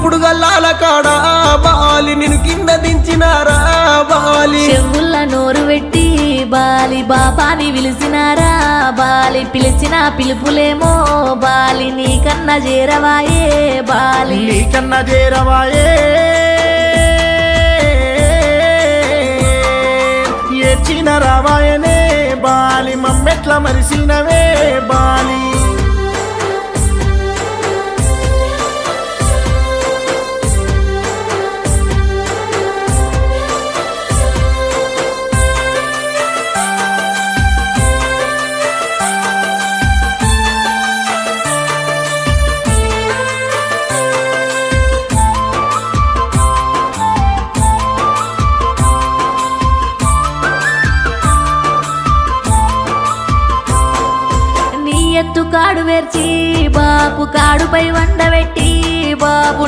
మూడు గల్లాల కాడ బాలి నిన్ను కింద దించినారా బాలి చెవుల నోరు పెట్టి బాలి బాబాని పిలిచినారా బాలి పిలిచిన పిలుపులేమో బాలి నీకన్నా చేరవాయే బాలి నీకన్నా చేరవాయే ఏడ్చిన రావాయనే బాలి మమ్మెట్ల మరిసినవే బాలి ఎత్తు కాడు వేర్చి బాపు కాడుపై వండబెట్టి బాపు